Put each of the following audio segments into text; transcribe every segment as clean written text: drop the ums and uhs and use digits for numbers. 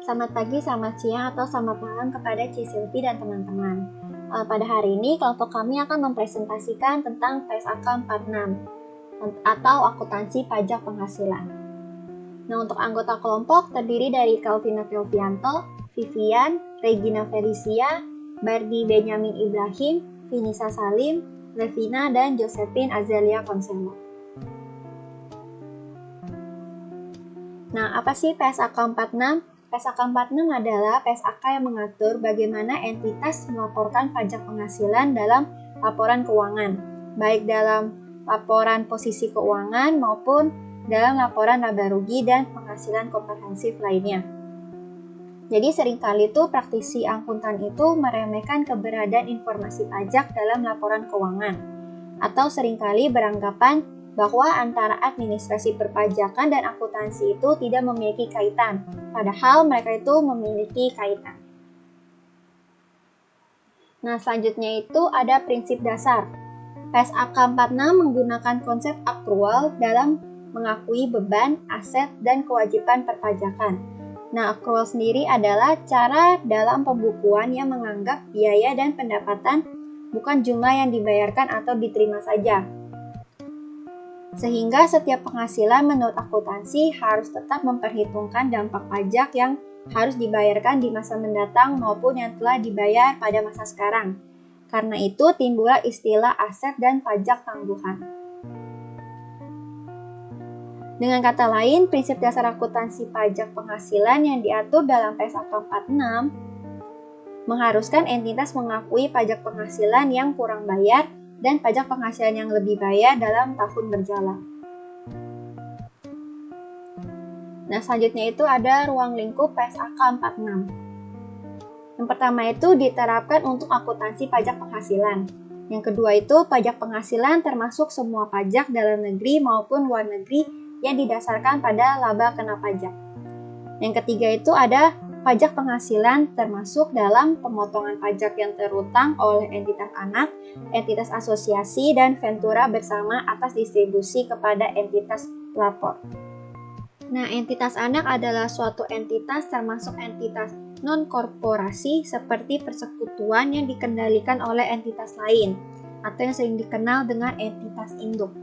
Selamat pagi, selamat siang, atau selamat malam kepada Cisilvi dan teman-teman. Pada hari ini, kelompok kami akan mempresentasikan tentang PSAK 46 atau akuntansi pajak penghasilan. Nah, untuk anggota kelompok terdiri dari Calvina Kelvianto, Vivian, Regina Felicia, Bardi Benyamin Ibrahim, Vinisa Salim, Levina, dan Josephine Azelia Konselo. Nah, apa sih PSAK 46? PSAK 46 adalah PSAK yang mengatur bagaimana entitas melaporkan pajak penghasilan dalam laporan keuangan, baik dalam laporan posisi keuangan maupun dalam laporan laba rugi dan penghasilan komprehensif lainnya. Jadi seringkali tuh praktisi akuntan itu meremehkan keberadaan informasi pajak dalam laporan keuangan, atau seringkali beranggapan bahwa antara administrasi perpajakan dan akuntansi itu tidak memiliki kaitan, padahal mereka itu memiliki kaitan. Nah, selanjutnya itu ada prinsip dasar. PSAK 46 menggunakan konsep akrual dalam mengakui beban, aset, dan kewajiban perpajakan. Nah, akrual sendiri adalah cara dalam pembukuan yang menganggap biaya dan pendapatan bukan jumlah yang dibayarkan atau diterima saja. Sehingga setiap penghasilan menurut akuntansi harus tetap memperhitungkan dampak pajak yang harus dibayarkan di masa mendatang maupun yang telah dibayar pada masa sekarang. Karena itu timbullah istilah aset dan pajak tangguhan. Dengan kata lain, prinsip dasar akuntansi pajak penghasilan yang diatur dalam PSAK 46 mengharuskan entitas mengakui pajak penghasilan yang kurang bayar dan pajak penghasilan yang lebih bayar dalam tahun berjalan. Nah, selanjutnya itu ada ruang lingkup PSAK 46. Yang pertama itu diterapkan untuk akuntansi pajak penghasilan. Yang kedua itu pajak penghasilan termasuk semua pajak dalam negeri maupun luar negeri yang didasarkan pada laba kena pajak. Yang ketiga itu ada pajak penghasilan termasuk dalam pemotongan pajak yang terutang oleh entitas anak, entitas asosiasi, dan ventura bersama atas distribusi kepada entitas pelapor. Nah, entitas anak adalah suatu entitas termasuk entitas non-korporasi seperti persekutuan yang dikendalikan oleh entitas lain atau yang sering dikenal dengan entitas induk.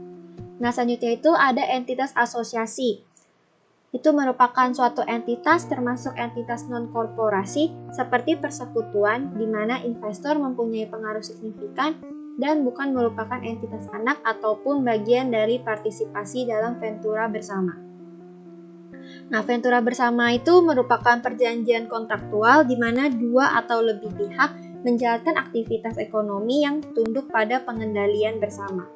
Nah, selanjutnya itu ada entitas asosiasi. Itu merupakan suatu entitas termasuk entitas non-korporasi seperti persekutuan di mana investor mempunyai pengaruh signifikan dan bukan merupakan entitas anak ataupun bagian dari partisipasi dalam ventura bersama. Nah, ventura bersama itu merupakan perjanjian kontraktual di mana dua atau lebih pihak menjalankan aktivitas ekonomi yang tunduk pada pengendalian bersama.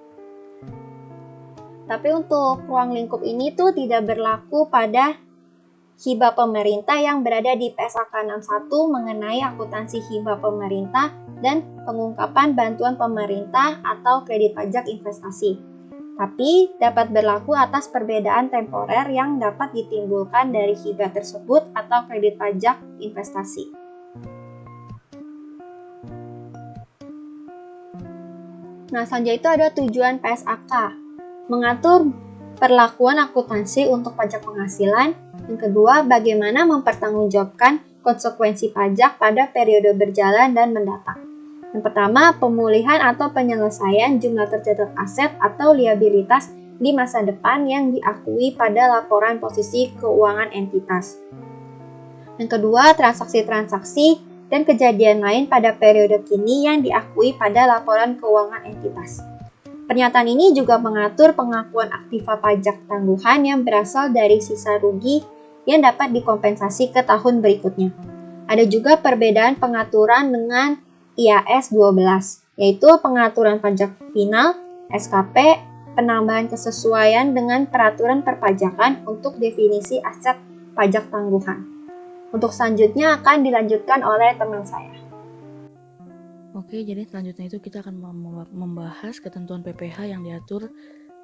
Tapi untuk ruang lingkup ini tuh tidak berlaku pada hibah pemerintah yang berada di PSAK 61 mengenai akuntansi hibah pemerintah dan pengungkapan bantuan pemerintah atau kredit pajak investasi. Tapi dapat berlaku atas perbedaan temporer yang dapat ditimbulkan dari hibah tersebut atau kredit pajak investasi. Nah, selanjutnya itu ada tujuan PSAK. Mengatur perlakuan akuntansi untuk pajak penghasilan. Yang kedua, bagaimana mempertanggungjawabkan konsekuensi pajak pada periode berjalan dan mendatang. Yang pertama, pemulihan atau penyelesaian jumlah tercatat aset atau liabilitas di masa depan yang diakui pada laporan posisi keuangan entitas. Yang kedua, transaksi-transaksi dan kejadian lain pada periode kini yang diakui pada laporan keuangan entitas. Pernyataan ini juga mengatur pengakuan aktiva pajak tangguhan yang berasal dari sisa rugi yang dapat dikompensasi ke tahun berikutnya. Ada juga perbedaan pengaturan dengan IAS 12, yaitu pengaturan pajak final, SKP, penambahan kesesuaian dengan peraturan perpajakan untuk definisi aset pajak tangguhan. Untuk selanjutnya akan dilanjutkan oleh teman saya. Oke, jadi selanjutnya itu kita akan membahas ketentuan PPh yang diatur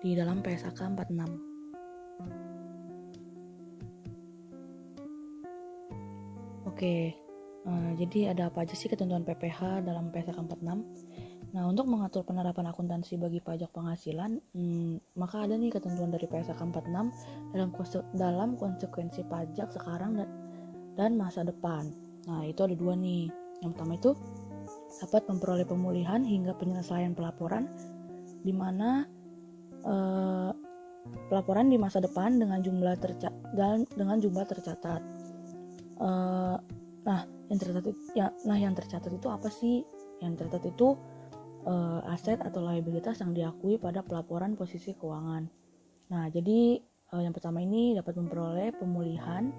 di dalam PSAK 46. Oke, jadi ada apa aja sih ketentuan PPh dalam PSAK 46? Nah, untuk mengatur penerapan akuntansi bagi pajak penghasilan, maka ada nih ketentuan dari PSAK 46 dalam konsekuensi pajak sekarang dan masa depan. Nah, itu ada 2 nih. Yang pertama itu dapat memperoleh pemulihan hingga penyelesaian pelaporan, di mana pelaporan di masa depan dengan jumlah tercatat. Yang tercatat itu apa sih? Yang tercatat itu aset atau liabilitas yang diakui pada pelaporan posisi keuangan. Nah, jadi yang pertama ini dapat memperoleh pemulihan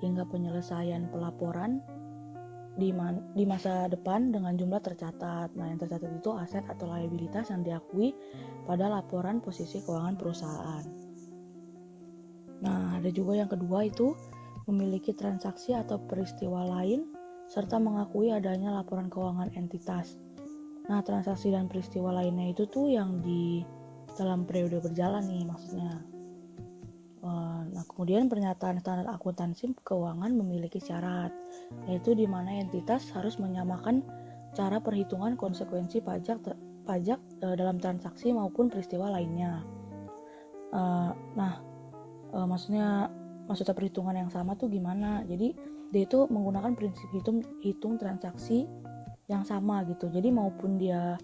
hingga penyelesaian pelaporan di masa depan dengan jumlah tercatat. Nah, yang tercatat itu aset atau liabilitas yang diakui pada laporan posisi keuangan perusahaan. Nah, ada juga yang kedua itu memiliki transaksi atau peristiwa lain serta mengakui adanya laporan keuangan entitas. Nah, transaksi dan peristiwa lainnya itu tuh yang di dalam periode berjalan nih maksudnya. Nah, kemudian pernyataan standar akuntansi keuangan memiliki syarat, yaitu di mana entitas harus menyamakan cara perhitungan konsekuensi pajak dalam transaksi maupun peristiwa lainnya. Maksudnya perhitungan yang sama tuh gimana? Jadi dia itu menggunakan prinsip hitung transaksi yang sama gitu. Jadi maupun dia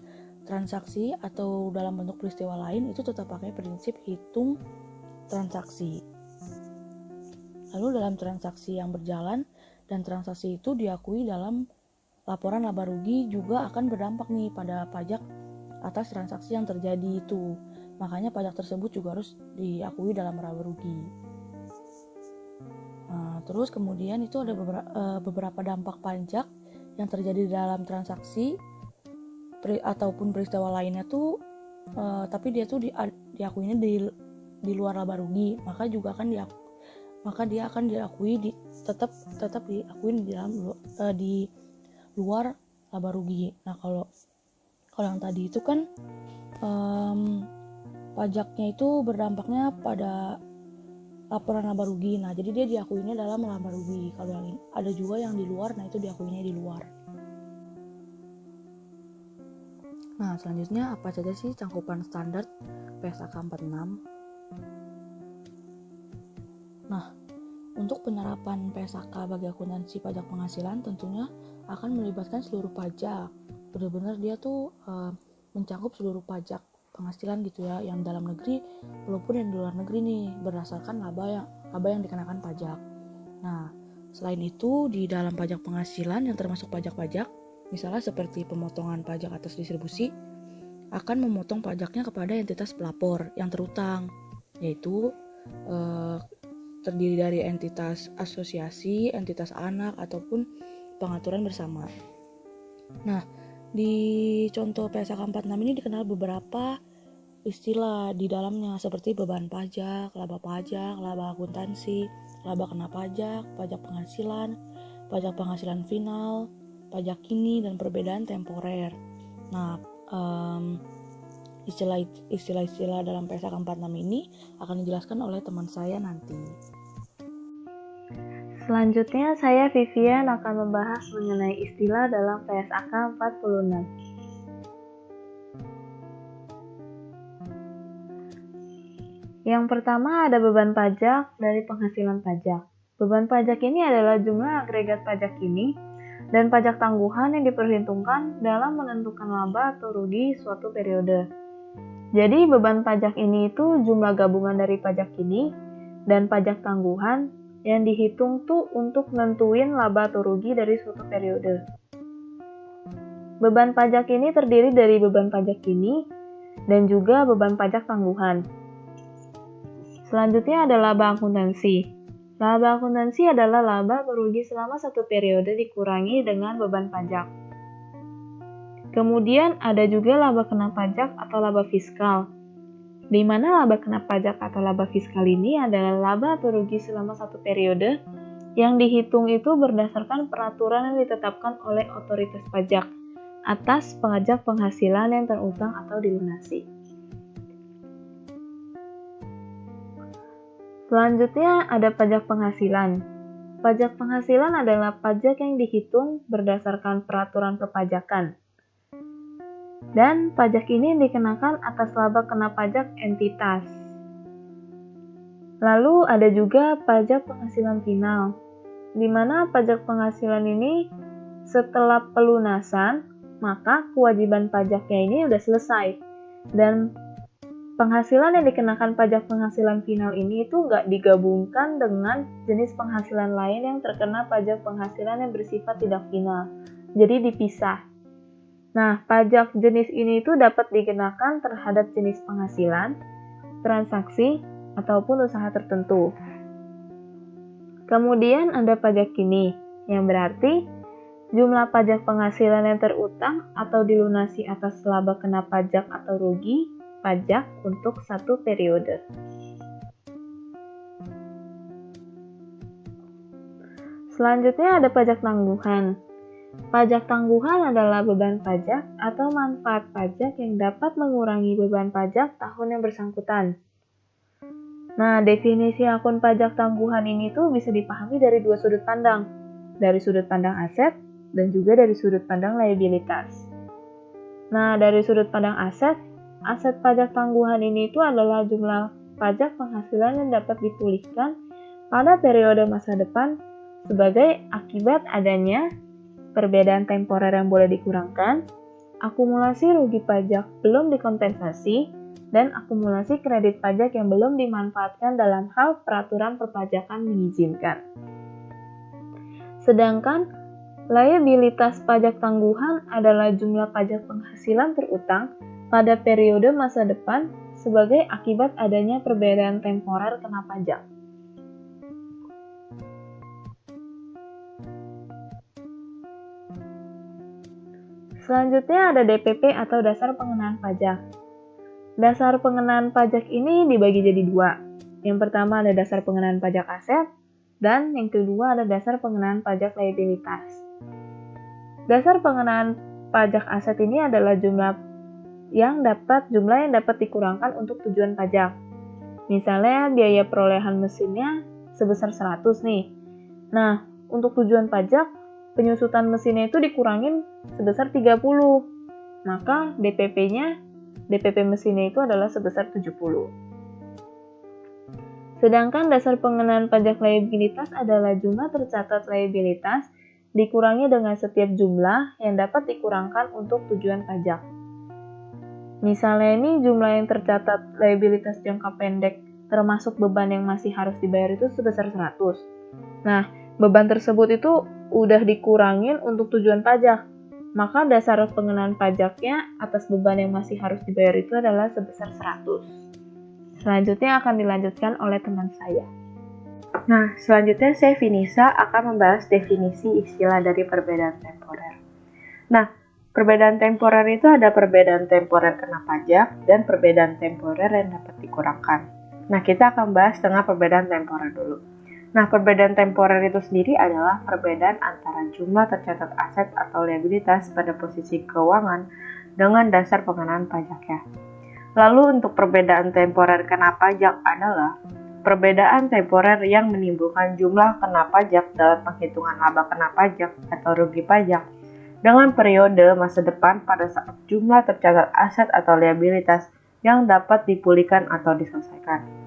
transaksi atau dalam bentuk peristiwa lain itu tetap pakai prinsip hitung transaksi. Lalu dalam transaksi yang berjalan dan transaksi itu diakui dalam laporan laba rugi juga akan berdampak nih pada pajak atas transaksi yang terjadi itu. Makanya pajak tersebut juga harus diakui dalam laba rugi. Terus kemudian itu ada beberapa dampak pajak yang terjadi dalam transaksi ataupun peristiwa lainnya tuh, tapi dia tuh diakuinya di luar laba rugi, maka dia akan diakui tetap diakuin di luar laba rugi. Nah, kalau yang tadi itu kan pajaknya itu berdampaknya pada laporan laba rugi. Nah, jadi dia diakuinya dalam laba rugi. Kalau yang ada juga yang di luar, nah itu diakuinya di luar. Nah, selanjutnya apa saja sih cangkupan standar PSAK 46? Nah, untuk penerapan PSAK bagi akuntansi pajak penghasilan tentunya akan melibatkan seluruh pajak. Benar-benar dia tuh mencakup seluruh pajak penghasilan gitu ya, yang dalam negeri walaupun yang di luar negeri nih, berdasarkan laba yang dikenakan pajak. Nah, selain itu di dalam pajak penghasilan yang termasuk pajak-pajak, misalnya seperti pemotongan pajak atas distribusi, akan memotong pajaknya kepada entitas pelapor yang terutang, yaitu terdiri dari entitas asosiasi, entitas anak, ataupun pengaturan bersama. Nah, di contoh PSAK 46 ini dikenal beberapa istilah di dalamnya seperti beban pajak, laba akuntansi, laba kena pajak penghasilan final, pajak kini, dan perbedaan temporer. Nah, istilah-istilah dalam PSAK 46 ini akan dijelaskan oleh teman saya nanti. Selanjutnya saya Vivian akan membahas mengenai istilah dalam PSAK 46. Yang pertama ada beban pajak dari penghasilan pajak. Beban pajak ini adalah jumlah agregat pajak kini dan pajak tangguhan yang diperhitungkan dalam menentukan laba atau rugi suatu periode. Jadi beban pajak ini itu jumlah gabungan dari pajak kini dan pajak tangguhan yang dihitung tuh untuk nentuin laba atau rugi dari suatu periode. Beban pajak ini terdiri dari beban pajak kini dan juga beban pajak tangguhan. Selanjutnya ada laba akuntansi. Laba akuntansi adalah laba berugi selama satu periode dikurangi dengan beban pajak. Kemudian ada juga laba kena pajak atau laba fiskal, di mana laba kena pajak atau laba fiskal ini adalah laba atau rugi selama satu periode yang dihitung itu berdasarkan peraturan yang ditetapkan oleh otoritas pajak atas pajak penghasilan yang terutang atau dilunasi. Selanjutnya ada pajak penghasilan. Pajak penghasilan adalah pajak yang dihitung berdasarkan peraturan perpajakan. Dan pajak ini dikenakan atas laba kena pajak entitas. Lalu ada juga pajak penghasilan final. di mana pajak penghasilan ini setelah pelunasan, maka kewajiban pajaknya ini udah selesai. Dan penghasilan yang dikenakan pajak penghasilan final ini itu nggak digabungkan dengan jenis penghasilan lain yang terkena pajak penghasilan yang bersifat tidak final. Jadi dipisah. Nah, pajak jenis ini itu dapat dikenakan terhadap jenis penghasilan, transaksi, ataupun usaha tertentu. Kemudian ada pajak kini, yang berarti jumlah pajak penghasilan yang terutang atau dilunasi atas laba kena pajak atau rugi pajak untuk satu periode. Selanjutnya ada pajak tangguhan. Pajak tangguhan adalah beban pajak atau manfaat pajak yang dapat mengurangi beban pajak tahun yang bersangkutan. Nah, definisi akun pajak tangguhan ini tuh bisa dipahami dari dua sudut pandang. Dari sudut pandang aset dan juga dari sudut pandang liabilitas. Nah, dari sudut pandang aset pajak tangguhan ini itu adalah jumlah pajak penghasilan yang dapat dipulihkan pada periode masa depan sebagai akibat adanya perbedaan temporer yang boleh dikurangkan, akumulasi rugi pajak belum dikompensasi, dan akumulasi kredit pajak yang belum dimanfaatkan dalam hal peraturan perpajakan mengizinkan. Sedangkan liabilitas pajak tangguhan adalah jumlah pajak penghasilan terutang pada periode masa depan sebagai akibat adanya perbedaan temporer kena pajak. Selanjutnya ada DPP atau dasar pengenaan pajak. Dasar pengenaan pajak ini dibagi jadi dua. Yang pertama ada dasar pengenaan pajak aset, dan yang kedua ada dasar pengenaan pajak liabilitas. Dasar pengenaan pajak aset ini adalah jumlah yang dapat dikurangkan untuk tujuan pajak. Misalnya biaya perolehan mesinnya sebesar 100 nih. Nah, untuk tujuan pajak, penyusutan mesinnya itu dikurangin sebesar 30. Maka DPP mesinnya itu adalah sebesar 70. Sedangkan dasar pengenaan pajak liabilitas adalah jumlah tercatat liabilitas dikurangi dengan setiap jumlah yang dapat dikurangkan untuk tujuan pajak. Misalnya ini jumlah yang tercatat liabilitas jangka pendek termasuk beban yang masih harus dibayar itu sebesar 100. Nah, beban tersebut itu udah dikurangin untuk tujuan pajak. Maka dasar pengenaan pajaknya atas beban yang masih harus dibayar itu adalah sebesar 100. Selanjutnya akan dilanjutkan oleh teman saya. Nah, selanjutnya saya Finisa akan membahas definisi istilah dari perbedaan temporer. Nah, perbedaan temporer itu ada perbedaan temporer kena pajak dan perbedaan temporer yang dapat dikurangkan. Nah, kita akan bahas tentang perbedaan temporer dulu. Nah, perbedaan temporer itu sendiri adalah perbedaan antara jumlah tercatat aset atau liabilitas pada posisi keuangan dengan dasar pengenaan pajaknya. Lalu untuk perbedaan temporer kena pajak adalah perbedaan temporer yang menimbulkan jumlah kena pajak dalam penghitungan laba kena pajak atau rugi pajak dengan periode masa depan pada saat jumlah tercatat aset atau liabilitas yang dapat dipulihkan atau diselesaikan.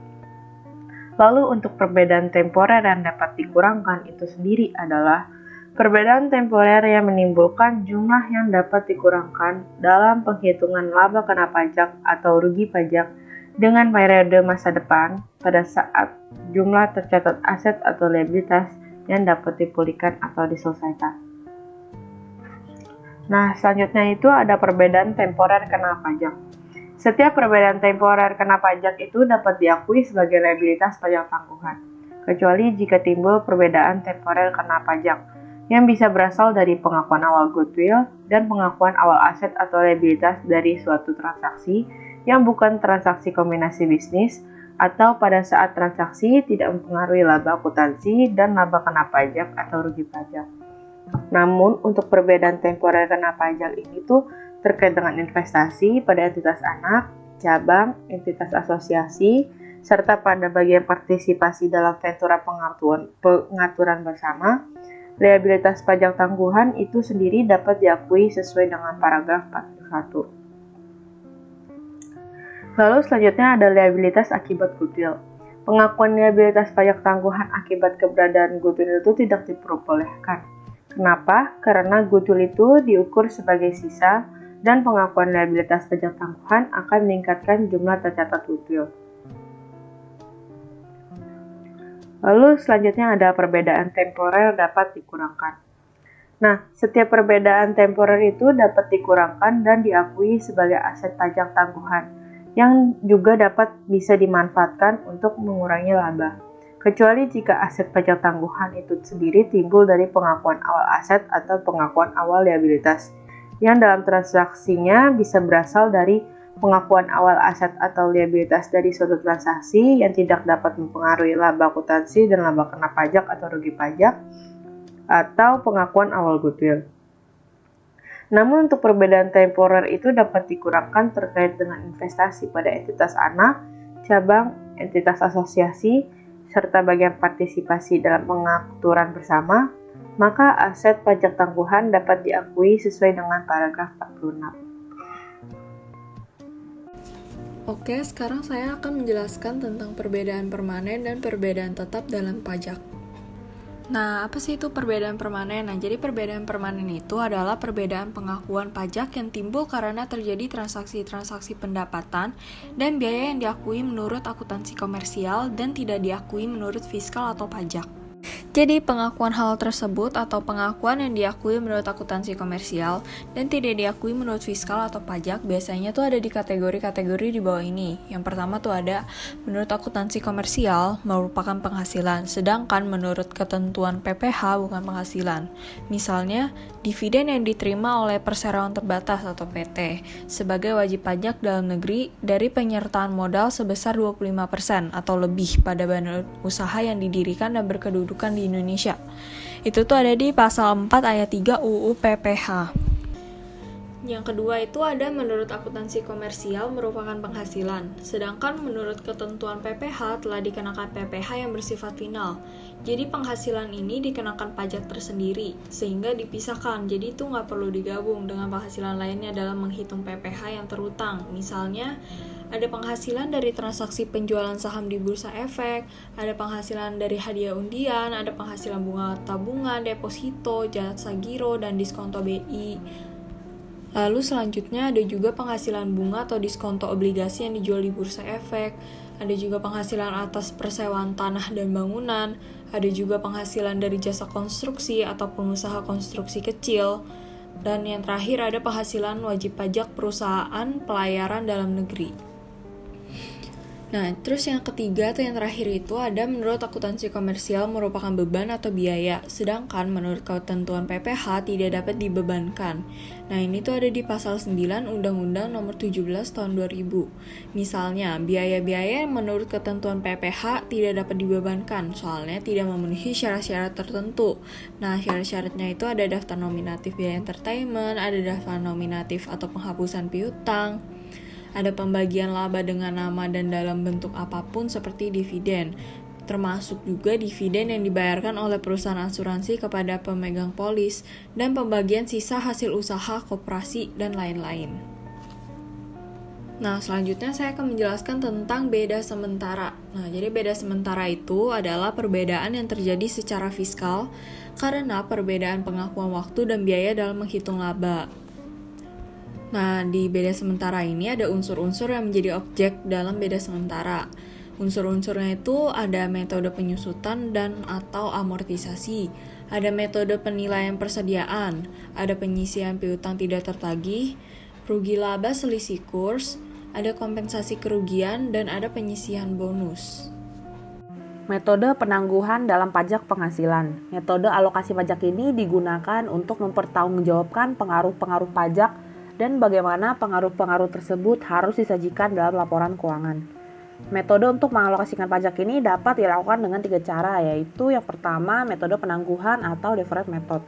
Lalu untuk perbedaan temporer yang dapat dikurangkan itu sendiri adalah perbedaan temporer yang menimbulkan jumlah yang dapat dikurangkan dalam penghitungan laba kena pajak atau rugi pajak dengan periode masa depan pada saat jumlah tercatat aset atau liabilitas yang dapat dipulihkan atau diselesaikan. Nah, selanjutnya itu ada perbedaan temporer kena pajak. Setiap perbedaan temporer kena pajak itu dapat diakui sebagai liabilitas pajak tangguhan, kecuali jika timbul perbedaan temporer kena pajak, yang bisa berasal dari pengakuan awal goodwill dan pengakuan awal aset atau liabilitas dari suatu transaksi yang bukan transaksi kombinasi bisnis, atau pada saat transaksi tidak mempengaruhi laba akuntansi dan laba kena pajak atau rugi pajak. Namun, untuk perbedaan temporer kena pajak ini tuh terkait dengan investasi pada entitas anak, cabang, entitas asosiasi, serta pada bagian partisipasi dalam ventura pengaturan bersama, liabilitas pajak tangguhan itu sendiri dapat diakui sesuai dengan paragraf 41. Lalu selanjutnya ada liabilitas akibat goodwill. Pengakuan liabilitas pajak tangguhan akibat keberadaan goodwill itu tidak diperbolehkan. Kenapa? Karena goodwill itu diukur sebagai sisa dan pengakuan liabilitas pajak tangguhan akan meningkatkan jumlah tercatat goodwill. Lalu selanjutnya ada perbedaan temporer dapat dikurangkan. Nah, setiap perbedaan temporer itu dapat dikurangkan dan diakui sebagai aset pajak tangguhan yang juga dapat bisa dimanfaatkan untuk mengurangi laba. Kecuali jika aset pajak tangguhan itu sendiri timbul dari pengakuan awal aset atau pengakuan awal liabilitas, yang dalam transaksinya bisa berasal dari pengakuan awal aset atau liabilitas dari suatu transaksi yang tidak dapat mempengaruhi laba akuntansi dan laba kena pajak atau rugi pajak, atau pengakuan awal goodwill. Namun untuk perbedaan temporer itu dapat dikurangkan terkait dengan investasi pada entitas anak, cabang, entitas asosiasi, serta bagian partisipasi dalam pengaturan bersama, maka aset pajak tangguhan dapat diakui sesuai dengan paragraf 46. Oke, sekarang saya akan menjelaskan tentang perbedaan permanen dan perbedaan tetap dalam pajak. Nah, apa sih itu perbedaan permanen? Nah, jadi perbedaan permanen itu adalah perbedaan pengakuan pajak yang timbul karena terjadi transaksi-transaksi pendapatan dan biaya yang diakui menurut akuntansi komersial dan tidak diakui menurut fiskal atau pajak. Jadi pengakuan hal tersebut atau pengakuan yang diakui menurut akuntansi komersial dan tidak diakui menurut fiskal atau pajak biasanya tuh ada di kategori-kategori di bawah ini. Yang pertama tuh ada menurut akuntansi komersial merupakan penghasilan, sedangkan menurut ketentuan PPh bukan penghasilan. Misalnya, dividen yang diterima oleh perseroan terbatas atau PT sebagai wajib pajak dalam negeri dari penyertaan modal sebesar 25% atau lebih pada badan usaha yang didirikan dan berkedudukan di Indonesia. Itu tuh ada di pasal 4 ayat 3 UU PPh. Yang kedua itu ada menurut akuntansi komersial merupakan penghasilan, sedangkan menurut ketentuan PPh telah dikenakan PPh yang bersifat final. Jadi penghasilan ini dikenakan pajak tersendiri, sehingga dipisahkan, jadi itu nggak perlu digabung dengan penghasilan lainnya dalam menghitung PPh yang terutang. Misalnya, ada penghasilan dari transaksi penjualan saham di Bursa Efek, ada penghasilan dari hadiah undian, ada penghasilan bunga tabungan, deposito, jasa giro, dan diskonto BI. Lalu selanjutnya ada juga penghasilan bunga atau diskonto obligasi yang dijual di Bursa Efek, ada juga penghasilan atas persewaan tanah dan bangunan, ada juga penghasilan dari jasa konstruksi atau pengusaha konstruksi kecil, dan yang terakhir ada penghasilan wajib pajak perusahaan pelayaran dalam negeri. Nah, terus yang ketiga atau yang terakhir itu ada menurut akuntansi komersial merupakan beban atau biaya, sedangkan menurut ketentuan PPh tidak dapat dibebankan. Nah, ini tuh ada di pasal 9 Undang-Undang Nomor 17 Tahun 2000. Misalnya, biaya-biaya yang menurut ketentuan PPh tidak dapat dibebankan, soalnya tidak memenuhi syarat-syarat tertentu. Nah, syarat-syaratnya itu ada daftar nominatif biaya entertainment, ada daftar nominatif atau penghapusan piutang, ada pembagian laba dengan nama dan dalam bentuk apapun seperti dividen, termasuk juga dividen yang dibayarkan oleh perusahaan asuransi kepada pemegang polis, dan pembagian sisa hasil usaha koperasi, dan lain-lain. Nah, selanjutnya saya akan menjelaskan tentang beda sementara. Nah, jadi beda sementara itu adalah perbedaan yang terjadi secara fiskal karena perbedaan pengakuan waktu dan biaya dalam menghitung laba. Nah, di beda sementara ini ada unsur-unsur yang menjadi objek dalam beda sementara. Unsur-unsurnya itu ada metode penyusutan dan atau amortisasi, ada metode penilaian persediaan, ada penyisian piutang tidak tertagih, rugi laba selisih kurs, ada kompensasi kerugian, dan ada penyisian bonus. Metode penangguhan dalam pajak penghasilan. Metode alokasi pajak ini digunakan untuk mempertanggungjawabkan pengaruh-pengaruh pajak dan bagaimana pengaruh-pengaruh tersebut harus disajikan dalam laporan keuangan. Metode untuk mengalokasikan pajak ini dapat dilakukan dengan 3 cara, yaitu yang pertama metode penangguhan atau deferred method.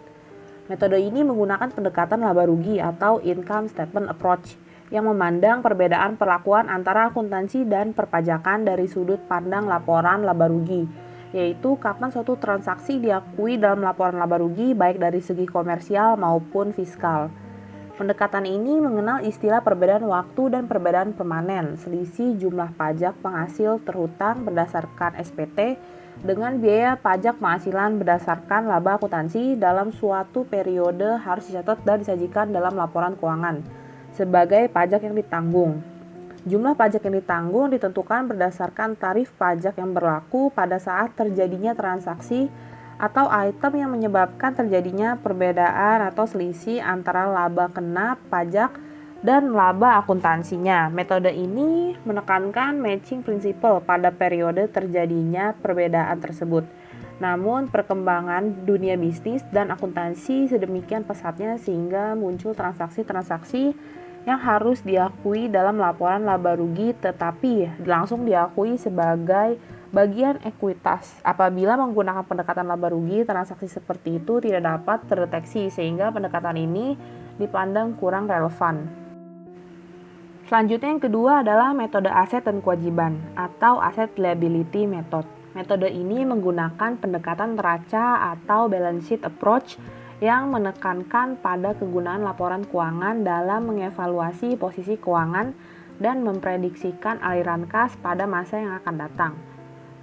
Metode ini menggunakan pendekatan laba rugi atau income statement approach yang memandang perbedaan perlakuan antara akuntansi dan perpajakan dari sudut pandang laporan laba rugi, yaitu kapan suatu transaksi diakui dalam laporan laba rugi baik dari segi komersial maupun fiskal. Pendekatan ini mengenal istilah perbedaan waktu dan perbedaan permanen, selisih jumlah pajak penghasil terhutang berdasarkan SPT dengan biaya pajak penghasilan berdasarkan laba akuntansi dalam suatu periode harus dicatat dan disajikan dalam laporan keuangan sebagai pajak yang ditanggung. Jumlah pajak yang ditanggung ditentukan berdasarkan tarif pajak yang berlaku pada saat terjadinya transaksi atau item yang menyebabkan terjadinya perbedaan atau selisih antara laba kena pajak dan laba akuntansinya. Metode ini menekankan matching principle pada periode terjadinya perbedaan tersebut. Namun perkembangan dunia bisnis dan akuntansi sedemikian pesatnya sehingga muncul transaksi-transaksi yang harus diakui dalam laporan laba rugi tetapi langsung diakui sebagai bagian ekuitas. Apabila menggunakan pendekatan laba rugi, transaksi seperti itu tidak dapat terdeteksi sehingga pendekatan ini dipandang kurang relevan. Selanjutnya yang kedua adalah metode aset dan kewajiban atau asset liability method. Metode ini menggunakan pendekatan neraca atau balance sheet approach yang menekankan pada kegunaan laporan keuangan dalam mengevaluasi posisi keuangan dan memprediksikan aliran kas pada masa yang akan datang.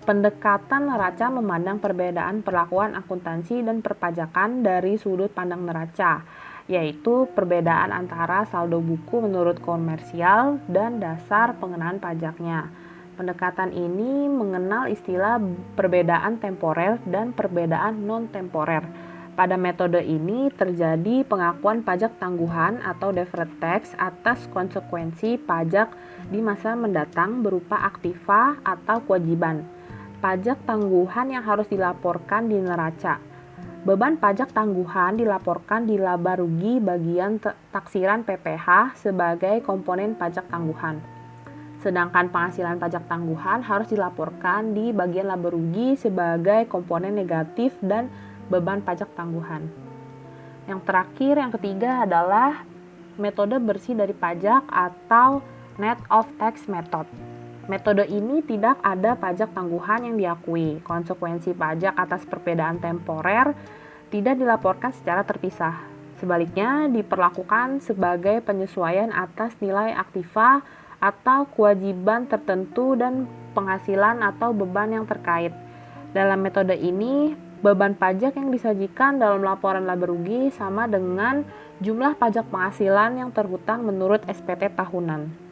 Pendekatan neraca memandang perbedaan perlakuan akuntansi dan perpajakan dari sudut pandang neraca, yaitu perbedaan antara saldo buku menurut komersial dan dasar pengenaan pajaknya. Pendekatan ini mengenal istilah perbedaan temporer dan perbedaan non-temporer. Pada metode ini terjadi pengakuan pajak tangguhan atau deferred tax atas konsekuensi pajak di masa mendatang berupa aktiva atau kewajiban. Pajak tangguhan yang harus dilaporkan di neraca. Beban pajak tangguhan dilaporkan di laba rugi bagian taksiran PPh sebagai komponen pajak tangguhan. Sedangkan penghasilan pajak tangguhan harus dilaporkan di bagian laba rugi sebagai komponen negatif dan beban pajak tangguhan. Yang terakhir, yang ketiga adalah metode bersih dari pajak atau net of tax method. Metode ini tidak ada pajak tangguhan yang diakui. Konsekuensi pajak atas perbedaan temporer tidak dilaporkan secara terpisah. Sebaliknya, diperlakukan sebagai penyesuaian atas nilai aktiva atau kewajiban tertentu dan penghasilan atau beban yang terkait. Dalam metode ini, beban pajak yang disajikan dalam laporan laba rugi sama dengan jumlah pajak penghasilan yang terhutang menurut SPT tahunan.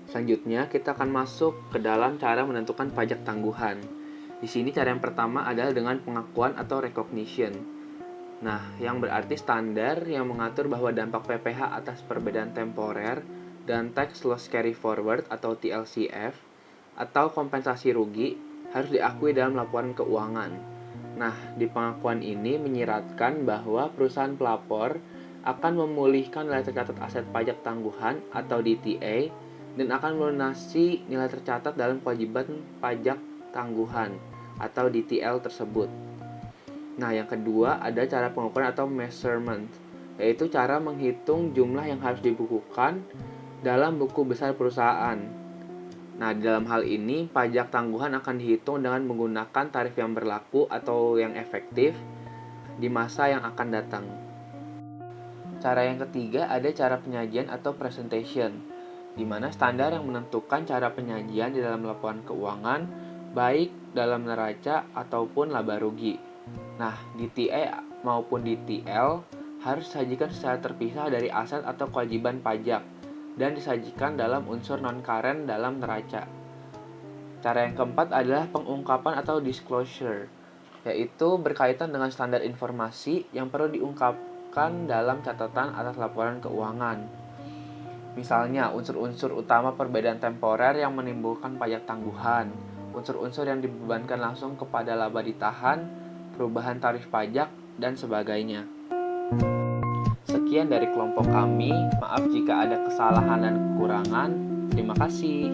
Selanjutnya, kita akan masuk ke dalam cara menentukan pajak tangguhan. Di sini cara yang pertama adalah dengan pengakuan atau recognition. Nah, yang berarti standar yang mengatur bahwa dampak PPh atas perbedaan temporer dan tax loss carry forward atau TLCF atau kompensasi rugi harus diakui dalam laporan keuangan. Nah, di pengakuan ini menyiratkan bahwa perusahaan pelapor akan memulihkan nilai tercatat aset pajak tangguhan atau DTA dan akan melunasi nilai tercatat dalam kewajiban pajak tangguhan atau DTL tersebut. Nah, yang kedua ada cara pengukuran atau measurement, yaitu cara menghitung jumlah yang harus dibukukan dalam buku besar perusahaan. Nah, di dalam hal ini pajak tangguhan akan dihitung dengan menggunakan tarif yang berlaku atau yang efektif di masa yang akan datang. Cara yang ketiga ada cara penyajian atau presentation, di mana standar yang menentukan cara penyajian di dalam laporan keuangan, baik dalam neraca ataupun laba rugi. Nah, DTA maupun DTL harus disajikan secara terpisah dari aset atau kewajiban pajak dan disajikan dalam unsur non-current dalam neraca. Cara yang keempat adalah pengungkapan atau disclosure, yaitu berkaitan dengan standar informasi yang perlu diungkapkan dalam catatan atas laporan keuangan. Misalnya, unsur-unsur utama perbedaan temporer yang menimbulkan pajak tangguhan, unsur-unsur yang dibebankan langsung kepada laba ditahan, perubahan tarif pajak, dan sebagainya. Sekian dari kelompok kami, maaf jika ada kesalahan dan kekurangan. Terima kasih.